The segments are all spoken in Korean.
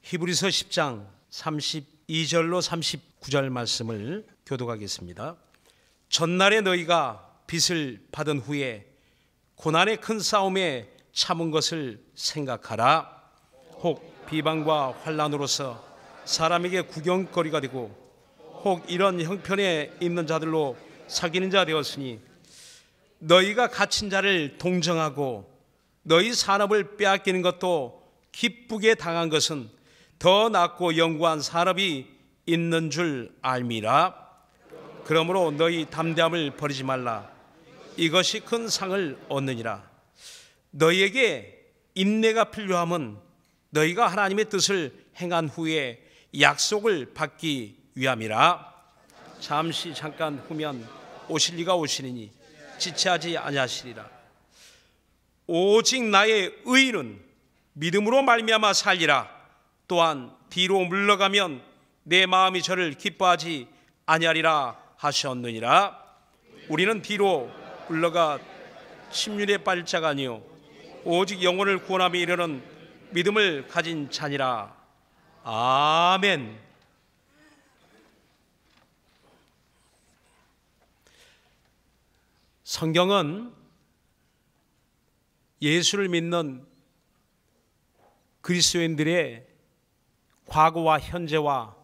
히브리서 10장 32절로 39절 말씀을 교독하겠습니다. 전날에 너희가 빚을 받은 후에 고난의 큰 싸움에 참은 것을 생각하라. 혹 비방과 환난으로서 사람에게 구경거리가 되고 혹 이런 형편에 있는 자들로 사귀는 자 되었으니 너희가 갇힌 자를 동정하고 너희 산업을 빼앗기는 것도 기쁘게 당한 것은 더 낫고 영구한 산업이 있는 줄 알미라. 그러므로 너희 담대함을 버리지 말라. 이것이 큰 상을 얻느니라. 너희에게 인내가 필요함은 너희가 하나님의 뜻을 행한 후에 약속을 받기 위함이라. 잠깐 후면 오실 이가 오시리니 지체하지 아니하시리라. 오직 나의 의인은 믿음으로 말미암아 살리라. 또한 뒤로 물러가면 내 마음이 저를 기뻐하지 아니하리라 하셨느니라. 우리는 뒤로 물러가 심륜에 빠질 자가 아니요 오직 영혼을 구원함에 이르는 믿음을 가진 자니라. 아멘. 성경은 예수를 믿는 그리스도인들의 과거와 현재와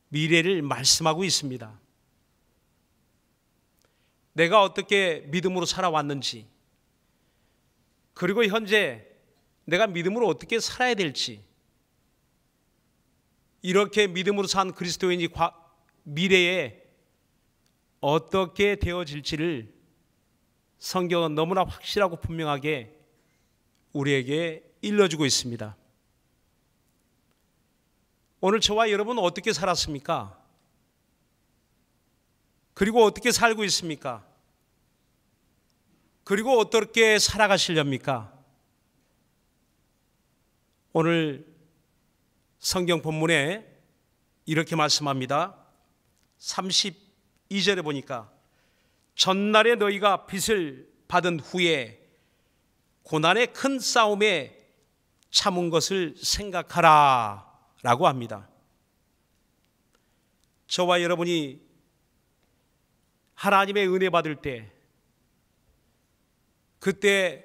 미래를 말씀하고 있습니다. 내가 어떻게 믿음으로 살아왔는지, 그리고 현재 내가 믿음으로 어떻게 살아야 될지, 이렇게 믿음으로 산 그리스도인이 미래에 어떻게 되어질지를 성경은 너무나 확실하고 분명하게 우리에게 일러주고 있습니다. 오늘 저와 여러분은 어떻게 살았습니까? 그리고 어떻게 살고 있습니까? 그리고 어떻게 살아가시렵니까? 오늘 성경 본문에 이렇게 말씀합니다. 32절에 보니까 전날에 너희가 빚을 받은 후에 고난의 큰 싸움에 참은 것을 생각하라 라고 합니다. 저와 여러분이 하나님의 은혜 받을 때, 그때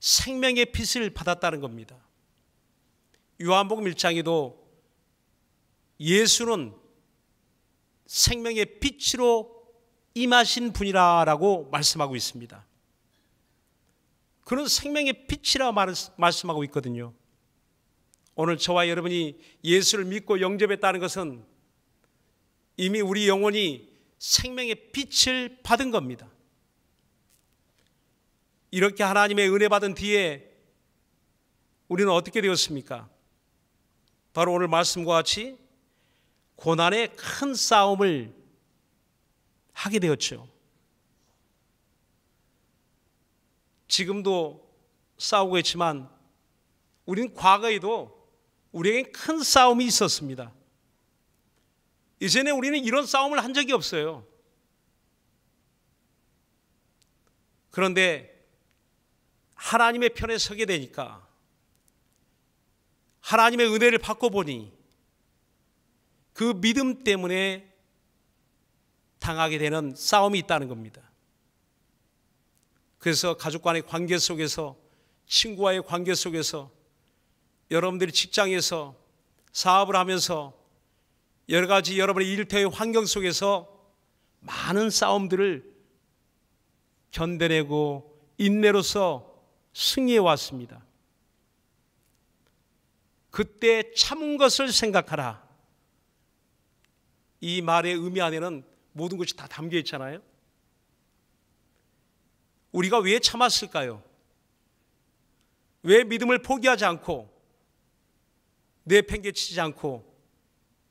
생명의 빚을 받았다는 겁니다. 요한복음 1장에도 예수는 생명의 빛으로 임하신 분이라고 말씀하고 있습니다. 그는 생명의 빛이라 말씀하고 있거든요. 오늘 저와 여러분이 예수를 믿고 영접했다는 것은 이미 우리 영혼이 생명의 빛을 받은 겁니다. 이렇게 하나님의 은혜 받은 뒤에 우리는 어떻게 되었습니까? 바로 오늘 말씀과 같이 고난의 큰 싸움을 하게 되었죠. 지금도 싸우고 있지만 우리는 과거에도 우리에게 큰 싸움이 있었습니다. 이전에 우리는 이런 싸움을 한 적이 없어요. 그런데 하나님의 편에 서게 되니까, 하나님의 은혜를 받고 보니 그 믿음 때문에 당하게 되는 싸움이 있다는 겁니다. 그래서 가족 간의 관계 속에서, 친구와의 관계 속에서, 여러분들이 직장에서 사업을 하면서 여러 가지 여러분의 일터의 환경 속에서 많은 싸움들을 견뎌내고 인내로서 승리해 왔습니다. 그때 참은 것을 생각하라. 이 말의 의미 안에는 모든 것이 다 담겨 있잖아요. 우리가 왜 참았을까요? 왜 믿음을 포기하지 않고 내팽개치지 않고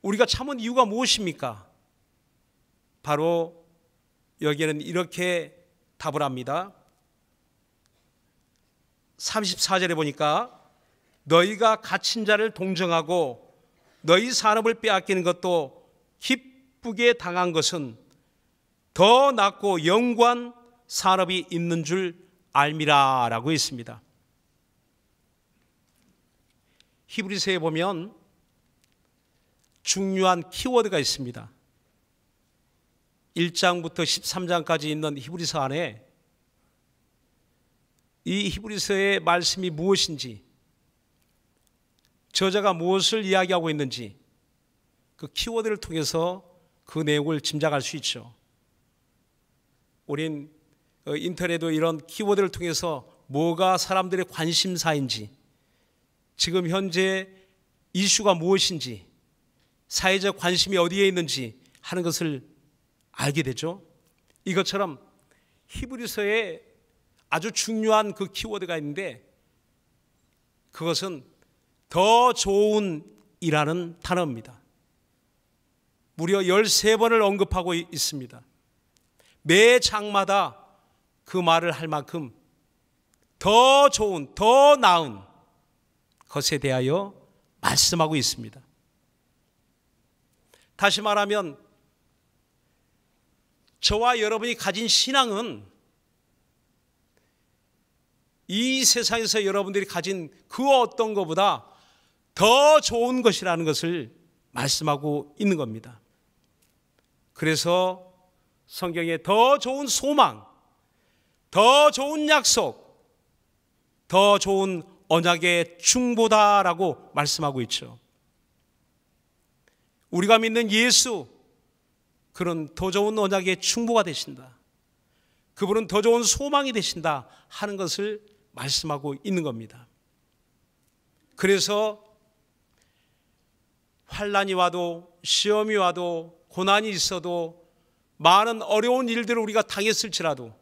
우리가 참은 이유가 무엇입니까? 바로 여기에는 이렇게 답을 합니다. 34절에 보니까 너희가 갇힌 자를 동정하고 너희 산업을 빼앗기는 것도 기쁘게 당한 것은 더 낫고 영구한 산업이 있는 줄 알미라 라고 있습니다. 히브리서에 보면 중요한 키워드가 있습니다. 1장부터 13장까지 있는 히브리서 안에 이 히브리서의 말씀이 무엇인지, 저자가 무엇을 이야기하고 있는지 그 키워드를 통해서 그 내용을 짐작할 수 있죠. 우린 인터넷도 이런 키워드를 통해서 뭐가 사람들의 관심사인지, 지금 현재 이슈가 무엇인지, 사회적 관심이 어디에 있는지 하는 것을 알게 되죠. 이것처럼 히브리서에 아주 중요한 그 키워드가 있는데, 그것은 더 좋은이라는 단어입니다. 무려 13번을 언급하고 있습니다. 매 장마다 그 말을 할 만큼 더 좋은, 더 나은 것에 대하여 말씀하고 있습니다. 다시 말하면 저와 여러분이 가진 신앙은 이 세상에서 여러분들이 가진 그 어떤 것보다 더 좋은 것이라는 것을 말씀하고 있는 겁니다. 그래서 성경에 더 좋은 소망, 더 좋은 약속, 더 좋은 언약의 충보다라고 말씀하고 있죠. 우리가 믿는 예수, 그는 더 좋은 언약의 충보가 되신다, 그분은 더 좋은 소망이 되신다 하는 것을 말씀하고 있는 겁니다. 그래서 환난이 와도, 시험이 와도, 고난이 있어도, 많은 어려운 일들을 우리가 당했을지라도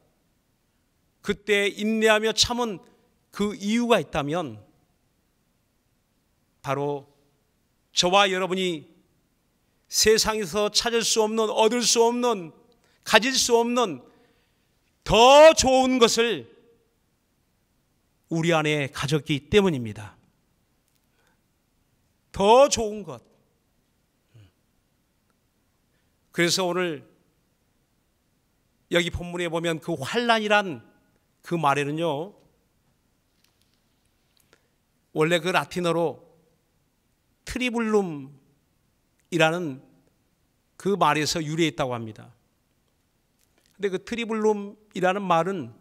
그때 인내하며 참은 그 이유가 있다면 바로 저와 여러분이 세상에서 찾을 수 없는, 얻을 수 없는, 가질 수 없는 더 좋은 것을 우리 안에 가졌기 때문입니다. 더 좋은 것. 그래서 오늘 여기 본문에 보면 그 환난이란 그 말에는요, 원래 그 라틴어로 트리블룸이라는 그 말에서 유래했다고 합니다. 근데 그 트리블룸이라는 말은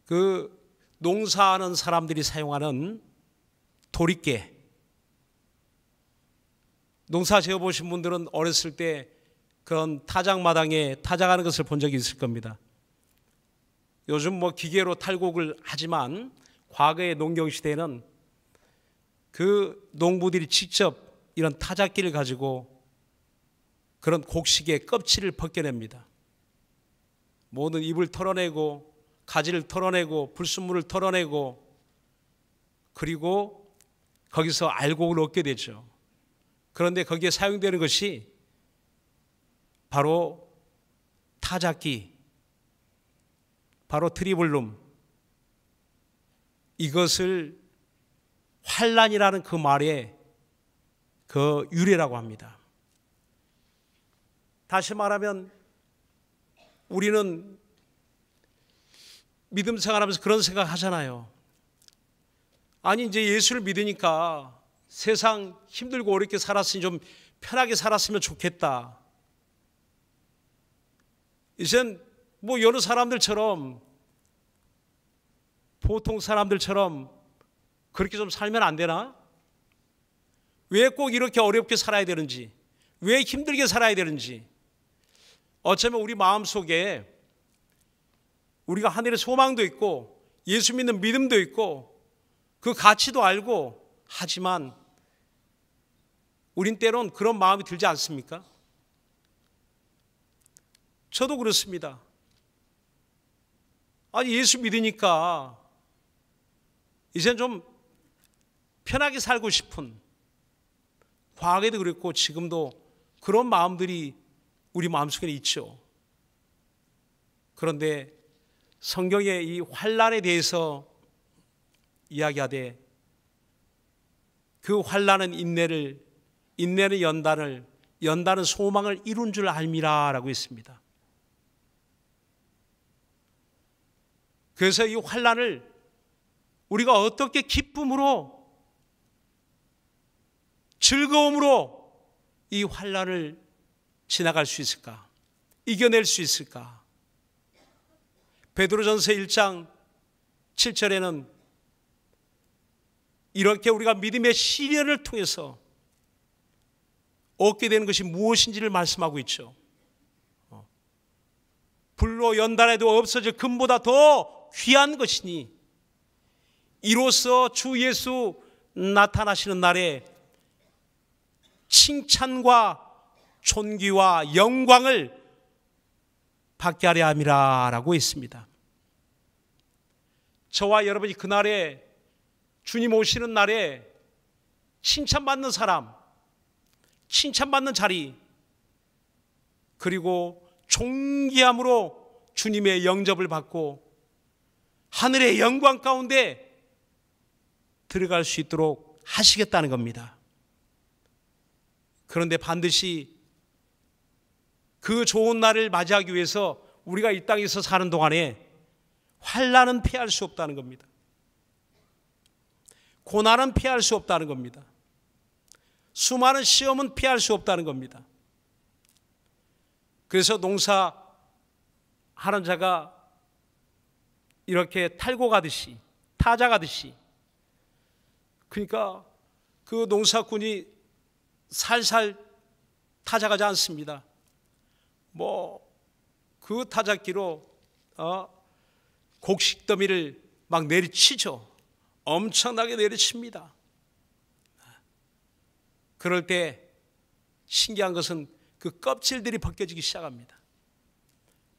그 농사하는 사람들이 사용하는 도리깨, 농사 지어보신 분들은 어렸을 때 그런 타작마당에 타작하는 것을 본 적이 있을 겁니다. 요즘 뭐 기계로 탈곡을 하지만 과거의 농경시대에는 그 농부들이 직접 이런 타작기를 가지고 그런 곡식의 껍질을 벗겨냅니다. 모든 잎을 털어내고 가지를 털어내고 불순물을 털어내고, 그리고 거기서 알곡을 얻게 되죠. 그런데 거기에 사용되는 것이 바로 타작기, 바로 트리블룸, 이것을 환난이라는 그 말의 그 유래라고 합니다. 다시 말하면 우리는 믿음 생활하면서 그런 생각 하잖아요. 아니 이제 예수를 믿으니까 세상 힘들고 어렵게 살았으니 좀 편하게 살았으면 좋겠다. 이젠 뭐 여러 사람들처럼, 보통 사람들처럼 그렇게 좀 살면 안 되나? 왜 꼭 이렇게 어렵게 살아야 되는지, 왜 힘들게 살아야 되는지, 어쩌면 우리 마음속에 우리가 하늘의 소망도 있고 예수 믿는 믿음도 있고 그 가치도 알고 하지만 우린 때론 그런 마음이 들지 않습니까? 저도 그렇습니다. 아니 예수 믿으니까 이젠 좀 편하게 살고 싶은, 과거에도 그랬고 지금도 그런 마음들이 우리 마음속에 있죠. 그런데 성경의 이 환난에 대해서 이야기하되 그 환난은 인내를, 인내는 연단을, 연단은 소망을 이룬 줄 알미라라고 했습니다. 그래서 이 환난을 우리가 어떻게 기쁨으로, 즐거움으로 이 환난을 지나갈 수 있을까? 이겨낼 수 있을까? 베드로전서 1장 7절에는 이렇게 우리가 믿음의 시련을 통해서 얻게 되는 것이 무엇인지를 말씀하고 있죠. 불로 연단해도 없어질 금보다 더 귀한 것이니 이로써 주 예수 나타나시는 날에 칭찬과 존귀와 영광을 받게 하려 함이라 라고 했습니다. 저와 여러분이 그날에 주님 오시는 날에 칭찬받는 사람, 칭찬받는 자리, 그리고 존귀함으로 주님의 영접을 받고 하늘의 영광 가운데 들어갈 수 있도록 하시겠다는 겁니다. 그런데 반드시 그 좋은 날을 맞이하기 위해서 우리가 이 땅에서 사는 동안에 환난은 피할 수 없다는 겁니다. 고난은 피할 수 없다는 겁니다. 수많은 시험은 피할 수 없다는 겁니다. 그래서 농사하는 자가 이렇게 탈고 가듯이, 타자 가듯이, 그러니까 그 농사꾼이 살살 타작하지 않습니다. 그 타작기로 곡식 더미를 막 내리치죠. 엄청나게 내리칩니다. 그럴 때 신기한 것은 그 껍질들이 벗겨지기 시작합니다.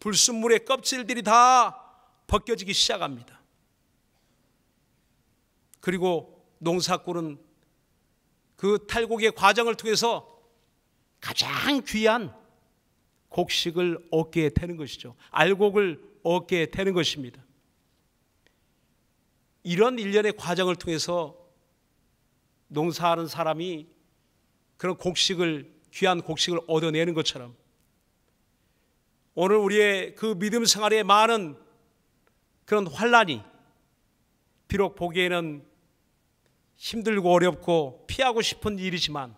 불순물의 껍질들이 다 벗겨지기 시작합니다. 그리고 농사꾼은 그 탈곡의 과정을 통해서 가장 귀한 곡식을 얻게 되는 것이죠. 알곡을 얻게 되는 것입니다. 이런 일련의 과정을 통해서 농사하는 사람이 그런 귀한 곡식을 얻어내는 것처럼 오늘 우리의 그 믿음 생활에 많은 그런 환난이 비록 보기에는 힘들고 어렵고 피하고 싶은 일이지만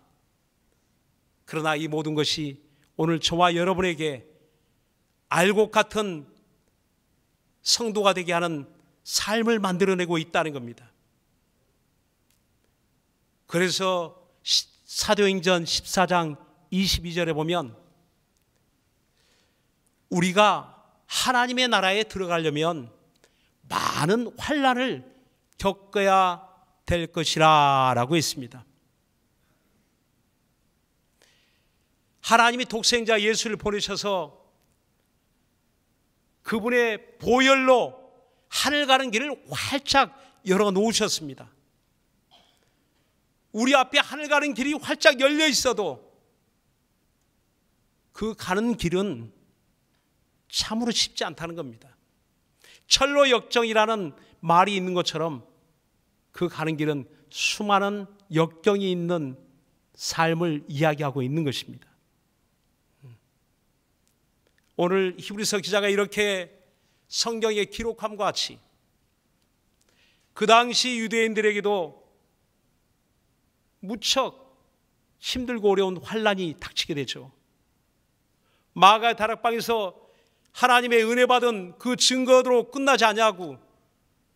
그러나 이 모든 것이 오늘 저와 여러분에게 알곡 같은 성도가 되게 하는 삶을 만들어내고 있다는 겁니다. 그래서 사도행전 14장 22절에 보면 우리가 하나님의 나라에 들어가려면 많은 환난을 겪어야 될 것이라 라고 했습니다. 하나님이 독생자 예수를 보내셔서 그분의 보혈로 하늘 가는 길을 활짝 열어 놓으셨습니다. 우리 앞에 하늘 가는 길이 활짝 열려 있어도 그 가는 길은 참으로 쉽지 않다는 겁니다. 철로 역정이라는 말이 있는 것처럼 그 가는 길은 수많은 역경이 있는 삶을 이야기하고 있는 것입니다. 오늘 히브리서 기자가 이렇게 성경에 기록함과 같이 그 당시 유대인들에게도 무척 힘들고 어려운 환난이 닥치게 되죠. 마가 다락방에서 하나님의 은혜 받은 그 증거로 끝나지 않냐고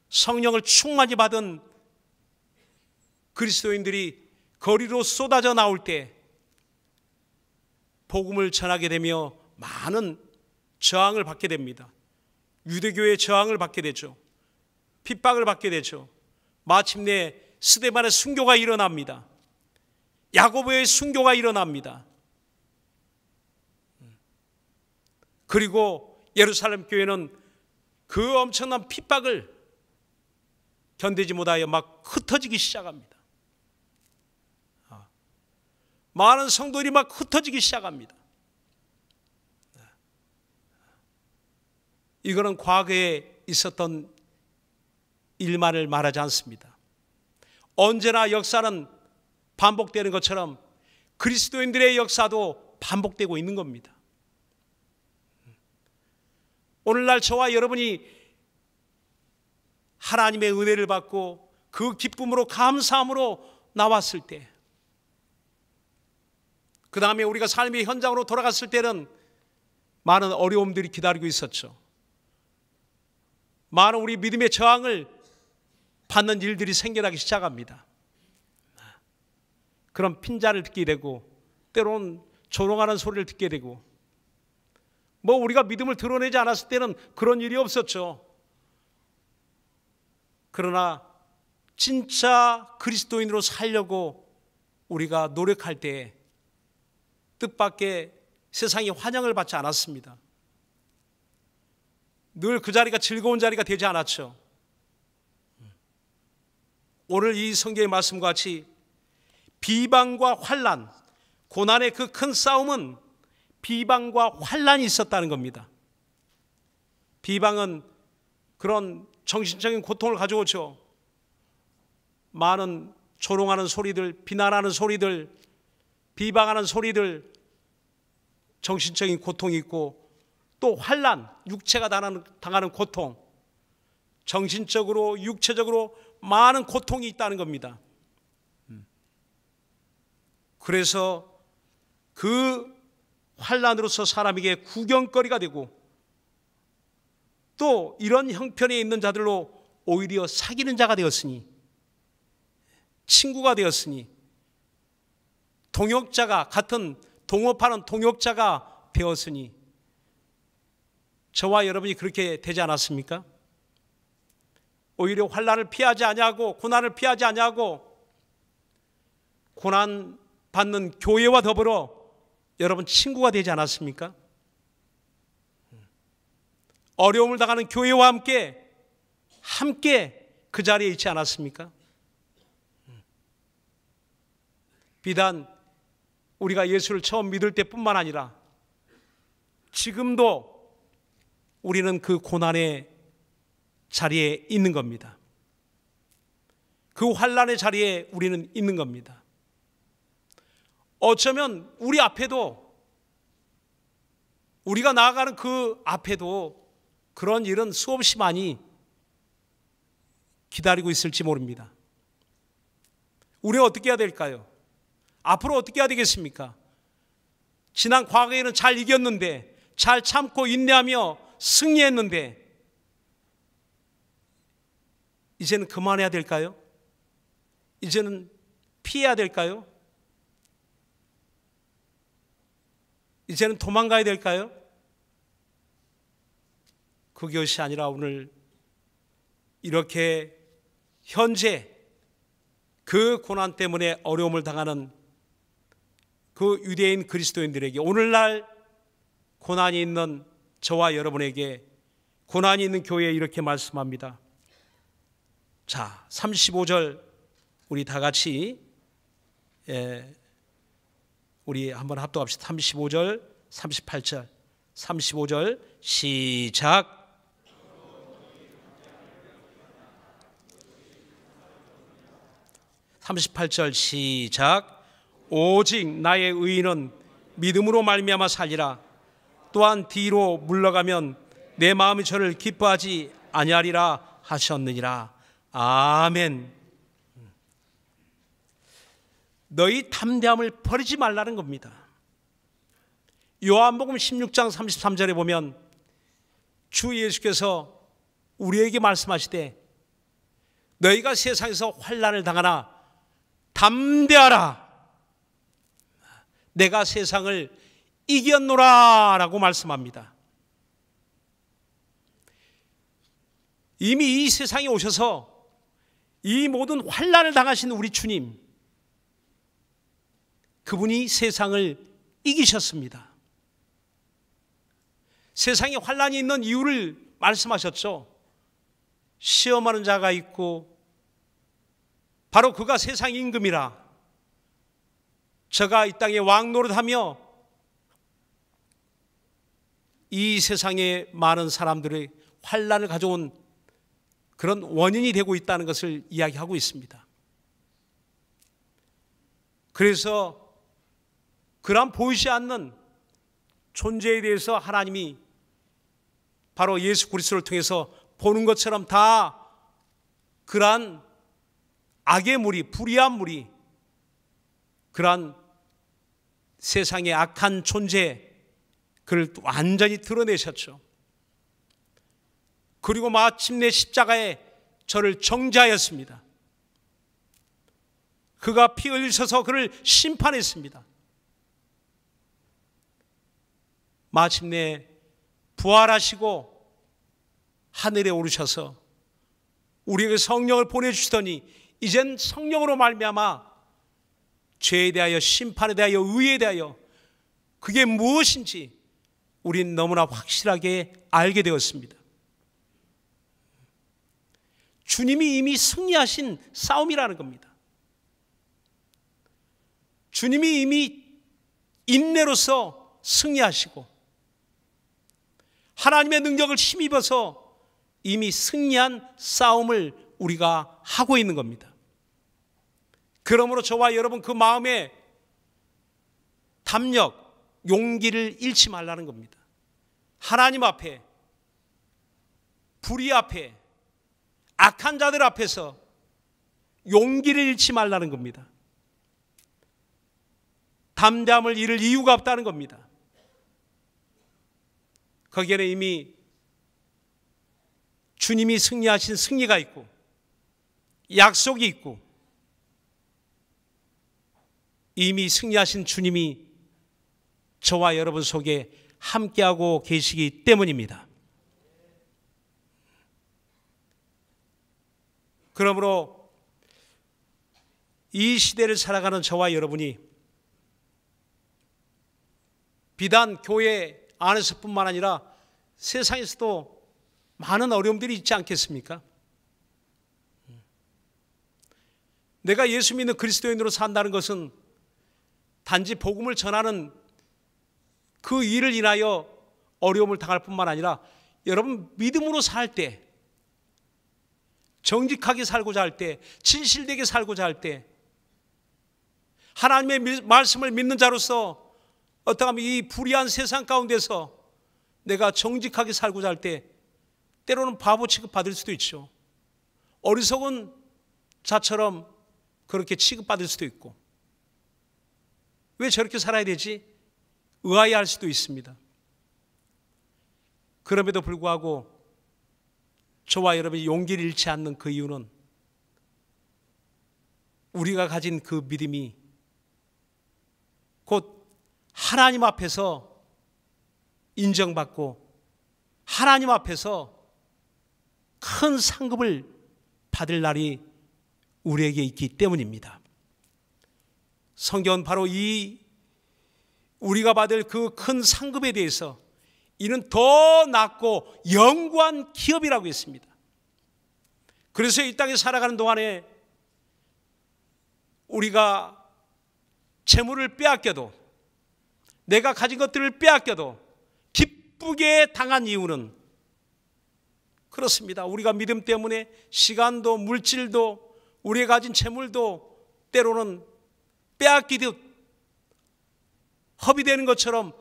성령을 충만히 받은 그리스도인들이 거리로 쏟아져 나올 때 복음을 전하게 되며 많은 저항을 받게 됩니다. 유대교의 저항을 받게 되죠. 핍박을 받게 되죠. 마침내 스데반의 순교가 일어납니다. 야고보의 순교가 일어납니다. 그리고 예루살렘 교회는 그 엄청난 핍박을 견디지 못하여 막 흩어지기 시작합니다. 많은 성도들이 막 흩어지기 시작합니다. 이거는 과거에 있었던 일만을 말하지 않습니다. 언제나 역사는 반복되는 것처럼 그리스도인들의 역사도 반복되고 있는 겁니다. 오늘날 저와 여러분이 하나님의 은혜를 받고 그 기쁨으로 감사함으로 나왔을 때 그 다음에 우리가 삶의 현장으로 돌아갔을 때는 많은 어려움들이 기다리고 있었죠. 많은 우리 믿음의 저항을 받는 일들이 생겨나기 시작합니다. 그런 핀잔을 듣게 되고 때로는 조롱하는 소리를 듣게 되고, 뭐 우리가 믿음을 드러내지 않았을 때는 그런 일이 없었죠. 그러나 진짜 그리스도인으로 살려고 우리가 노력할 때 뜻밖의 세상이 환영을 받지 않았습니다. 늘 그 자리가 즐거운 자리가 되지 않았죠. 오늘 이 성경의 말씀과 같이 비방과 환난, 고난의 그 큰 싸움은 비방과 환난이 있었다는 겁니다. 비방은 그런 정신적인 고통을 가져오죠. 많은 조롱하는 소리들, 비난하는 소리들, 비방하는 소리들, 정신적인 고통이 있고, 또 환난, 육체가 당하는 고통, 정신적으로 육체적으로 많은 고통이 있다는 겁니다. 그래서 그 환난으로서 사람에게 구경거리가 되고, 또 이런 형편에 있는 자들로 오히려 사귀는 자가 되었으니, 친구가 되었으니, 동역자가, 같은 동업하는 동역자가 되었으니, 저와 여러분이 그렇게 되지 않았습니까? 오히려 환난을 피하지 아니하고, 고난을 피하지 아니하고, 고난 받는 교회와 더불어 여러분 친구가 되지 않았습니까? 어려움을 당하는 교회와 함께 그 자리에 있지 않았습니까? 비단 우리가 예수를 처음 믿을 때뿐만 아니라 지금도 우리는 그 고난의 자리에 있는 겁니다. 그 환난의 자리에 우리는 있는 겁니다. 어쩌면 우리 앞에도, 우리가 나아가는 그 앞에도 그런 일은 수없이 많이 기다리고 있을지 모릅니다. 우리가 어떻게 해야 될까요? 앞으로 어떻게 해야 되겠습니까? 지난 과거에는 잘 이겼는데, 잘 참고 인내하며 승리했는데, 이제는 그만해야 될까요? 이제는 피해야 될까요? 이제는 도망가야 될까요? 그것이 아니라 오늘 이렇게 현재 그 고난 때문에 어려움을 당하는 그 유대인 그리스도인들에게, 오늘날 고난이 있는 저와 여러분에게, 고난이 있는 교회에 이렇게 말씀합니다. 자, 35절 우리 다 같이 우리 한번 합독합시다. 35절, 38절, 35절 시작. (38절) 시작. 오직 나의 의인은 믿음으로 말미암아 살리라. 또한 뒤로 물러가면 내 마음이 저를 기뻐하지 아니하리라 하셨느니라. 아멘. 너희 담대함을 버리지 말라는 겁니다. 요한복음 16장 33절에 보면 주 예수께서 우리에게 말씀하시되 너희가 세상에서 환난을 당하나 담대하라, 내가 세상을 이겼노라 라고 말씀합니다. 이미 이 세상에 오셔서 이 모든 환난을 당하신 우리 주님, 그분이 세상을 이기셨습니다. 세상에 환난이 있는 이유를 말씀하셨죠. 시험하는 자가 있고 바로 그가 세상 임금이라. 저가 이 땅에 왕노릇하며 이 세상에 많은 사람들의 환난을 가져온 그런 원인이 되고 있다는 것을 이야기하고 있습니다. 그래서 그런 보이지 않는 존재에 대해서 하나님이 바로 예수 그리스도를 통해서 보는 것처럼 다 그러한 악의 무리, 불의한 무리, 그러한 세상의 악한 존재, 그를 완전히 드러내셨죠. 그리고 마침내 십자가에 저를 정죄하였습니다. 그가 피 흘리셔서 그를 심판했습니다. 마침내 부활하시고 하늘에 오르셔서 우리에게 성령을 보내주시더니 이젠 성령으로 말미암아 죄에 대하여, 심판에 대하여, 의에 대하여 그게 무엇인지 우린 너무나 확실하게 알게 되었습니다. 주님이 이미 승리하신 싸움이라는 겁니다. 주님이 이미 인내로서 승리하시고 하나님의 능력을 힘입어서 이미 승리한 싸움을 우리가 하고 있는 겁니다. 그러므로 저와 여러분 그 마음에 담력, 용기를 잃지 말라는 겁니다. 하나님 앞에, 불의 앞에, 악한 자들 앞에서 용기를 잃지 말라는 겁니다. 담담을 잃을 이유가 없다는 겁니다. 거기에는 이미 주님이 승리하신 승리가 있고 약속이 있고 이미 승리하신 주님이 저와 여러분 속에 함께하고 계시기 때문입니다. 그러므로 이 시대를 살아가는 저와 여러분이 비단 교회 안에서뿐만 아니라 세상에서도 많은 어려움들이 있지 않겠습니까? 내가 예수 믿는 그리스도인으로 산다는 것은 단지 복음을 전하는 그 일을 인하여 어려움을 당할 뿐만 아니라 여러분 믿음으로 살 때, 정직하게 살고자 할 때, 진실되게 살고자 할 때, 하나님의 말씀을 믿는 자로서 어떠하면 이 불의한 세상 가운데서 내가 정직하게 살고자 할 때 때로는 바보 취급받을 수도 있죠. 어리석은 자처럼 그렇게 취급받을 수도 있고, 왜 저렇게 살아야 되지? 의아해할 수도 있습니다. 그럼에도 불구하고 저와 여러분이 용기를 잃지 않는 그 이유는 우리가 가진 그 믿음이 곧 하나님 앞에서 인정받고 하나님 앞에서 큰 상급을 받을 날이 우리에게 있기 때문입니다. 성경은 바로 이 우리가 받을 그 큰 상급에 대해서 이는 더 낫고 영구한 기업이라고 했습니다. 그래서 이 땅에 살아가는 동안에 우리가 재물을 빼앗겨도, 내가 가진 것들을 빼앗겨도 기쁘게 당한 이유는 그렇습니다. 우리가 믿음 때문에 시간도 물질도 우리가 가진 재물도 때로는 빼앗기듯 허비되는 것처럼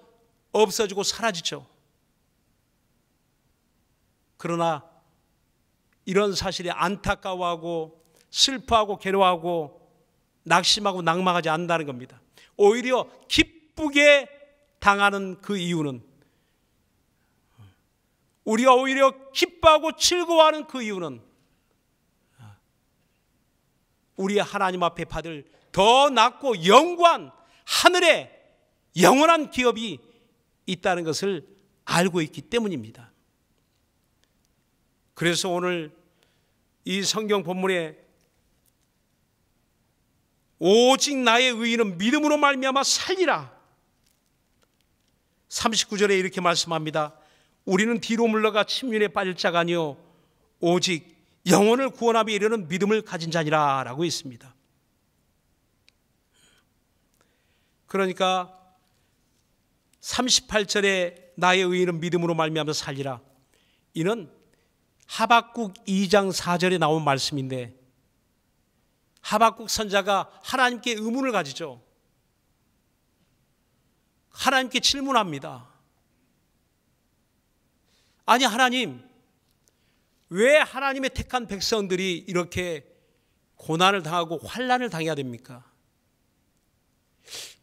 없어지고 사라지죠. 그러나 이런 사실에 안타까워하고 슬퍼하고 괴로워하고 낙심하고 낭망하지 않는다는 겁니다. 오히려 기쁘게 당하는 그 이유는, 우리가 오히려 기뻐하고 즐거워하는 그 이유는 우리 하나님 앞에 받을 더 낫고 영구한 하늘의 영원한 기업이 있다는 것을 알고 있기 때문입니다. 그래서 오늘 이 성경 본문에 오직 나의 의인은 믿음으로 말미암아 살리라, 39절에 이렇게 말씀합니다. 우리는 뒤로 물러가 침륜에 빠질 자가 아니요 오직 영혼을 구원함에 이르는 믿음을 가진 자니라 라고 있습니다. 그러니까 38절에 나의 의인은 믿음으로 말미암아 살리라, 이는 하박국 2장 4절에 나온 말씀인데, 하박국 선자가 하나님께 의문을 가지죠. 하나님께 질문합니다. 아니 하나님, 왜 하나님의 택한 백성들이 이렇게 고난을 당하고 환난을 당해야 됩니까?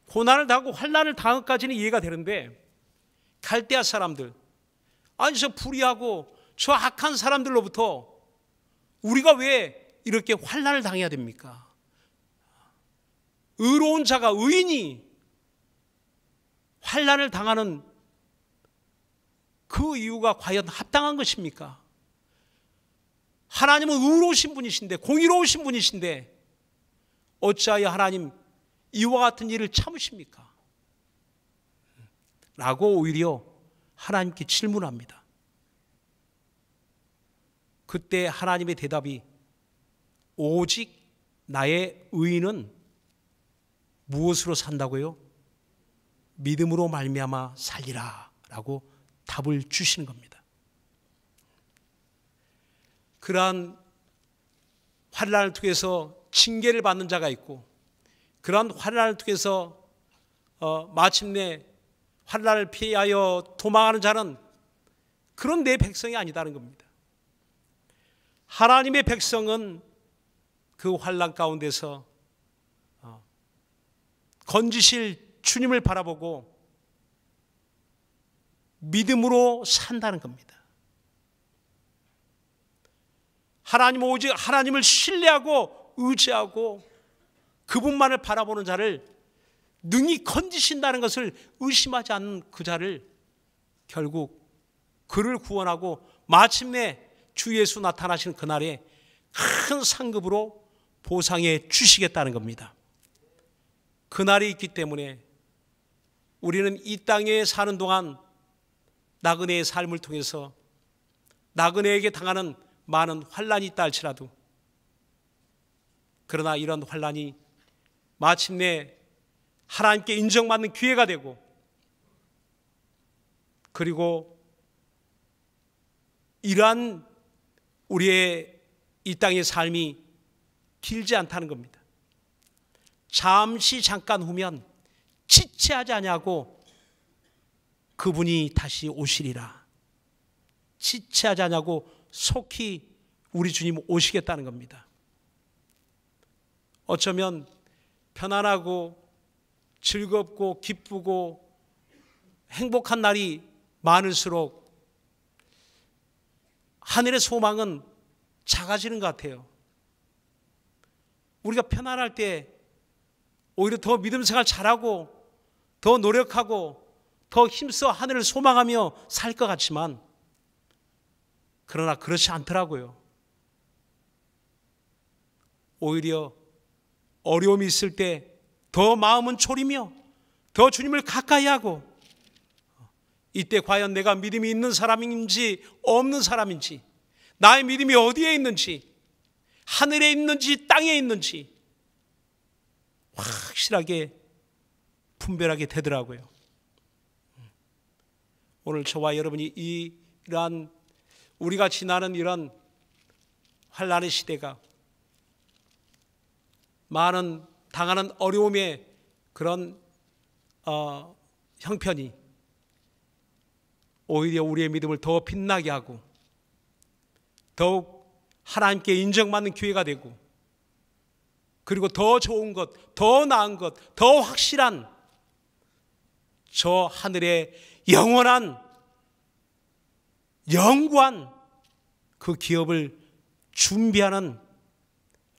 고난을 당하고 환난을 당한 것까지는 이해가 되는데, 갈대아 사람들, 아니 저 불의하고 저 악한 사람들로부터 우리가 왜 이렇게 환난을 당해야 됩니까? 의로운 자가, 의인이 환난을 당하는 그 이유가 과연 합당한 것입니까? 하나님은 의로우신 분이신데, 공의로우신 분이신데 어찌하여 하나님 이와 같은 일을 참으십니까? 라고 오히려 하나님께 질문합니다. 그때 하나님의 대답이, 오직 나의 의인은 무엇으로 산다고요? 믿음으로 말미암아 살리라 라고 답을 주시는 겁니다. 그러한 환난을 통해서 징계를 받는 자가 있고, 그러한 환난을 통해서 마침내 환난을 피하여 도망하는 자는 그런 내 백성이 아니다는 겁니다. 하나님의 백성은 그 환난 가운데서 건지실 주님을 바라보고 믿음으로 산다는 겁니다. 오직 하나님을 신뢰하고 의지하고 그분만을 바라보는 자를 능히 건지신다는 것을 의심하지 않는 그 자를 결국 그를 구원하고 마침내 주 예수 나타나시는 그날에 큰 상급으로 보상해 주시겠다는 겁니다. 그날이 있기 때문에 우리는 이 땅에 사는 동안 나그네의 삶을 통해서 나그네에게 당하는 많은 환난이 있다 할지라도, 그러나 이런 환난이 마침내 하나님께 인정받는 기회가 되고, 그리고 이러한 우리의 이 땅의 삶이 길지 않다는 겁니다. 잠깐 후면 지체하지 아니하고 그분이 다시 오시리라. 지체하지 아니하고 속히 우리 주님 오시겠다는 겁니다. 어쩌면 편안하고 즐겁고 기쁘고 행복한 날이 많을수록 하늘의 소망은 작아지는 것 같아요. 우리가 편안할 때 오히려 더 믿음 생활 잘하고 더 노력하고 더 힘써 하늘을 소망하며 살 것 같지만, 그러나 그렇지 않더라고요. 오히려 어려움이 있을 때 더 마음은 졸이며 더 주님을 가까이 하고, 이때 과연 내가 믿음이 있는 사람인지 없는 사람인지, 나의 믿음이 어디에 있는지, 하늘에 있는지 땅에 있는지 확실하게 분별하게 되더라고요. 오늘 저와 여러분이 이러한 우리가 지나는 이런 환난의 시대가, 많은 당하는 어려움의 그런 형편이 오히려 우리의 믿음을 더 빛나게 하고 더욱 하나님께 인정받는 기회가 되고, 그리고 더 좋은 것, 더 나은 것, 더 확실한 저 하늘의 영원한 영구한 그 기업을 준비하는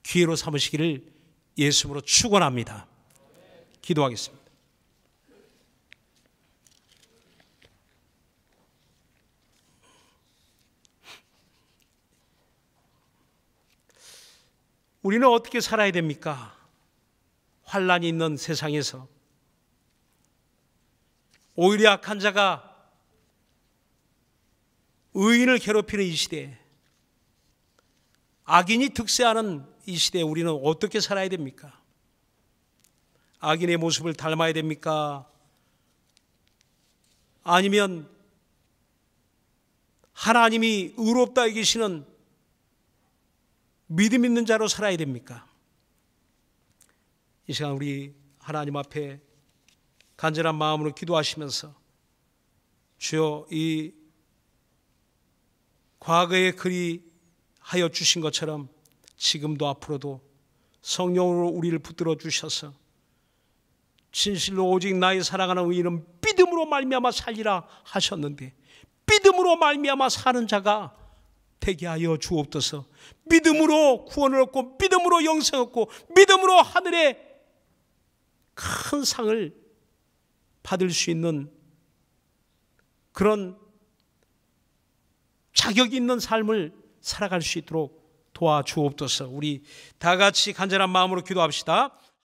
기회로 삼으시기를 예수님으로 축원합니다. 기도하겠습니다. 우리는 어떻게 살아야 됩니까? 환난이 있는 세상에서 오히려 악한 자가 의인을 괴롭히는 이 시대에, 악인이 득세하는 이 시대에 우리는 어떻게 살아야 됩니까? 악인의 모습을 닮아야 됩니까? 아니면 하나님이 의롭다 여기시는 믿음 있는 자로 살아야 됩니까? 이 시간 우리 하나님 앞에 간절한 마음으로 기도하시면서, 주여, 이 과거에 그리하여 주신 것처럼 지금도 앞으로도 성령으로 우리를 붙들어 주셔서 진실로 오직 나의 사랑하는 의인은 믿음으로 말미암아 살리라 하셨는데, 믿음으로 말미암아 사는 자가 되게 하여 주옵소서. 믿음으로 구원을 얻고 믿음으로 영생을 얻고 믿음으로 하늘의 큰 상을 받을 수 있는 그런 자격 있는 삶을 살아갈 수 있도록 도와주옵소서. 우리 다 같이 간절한 마음으로 기도합시다.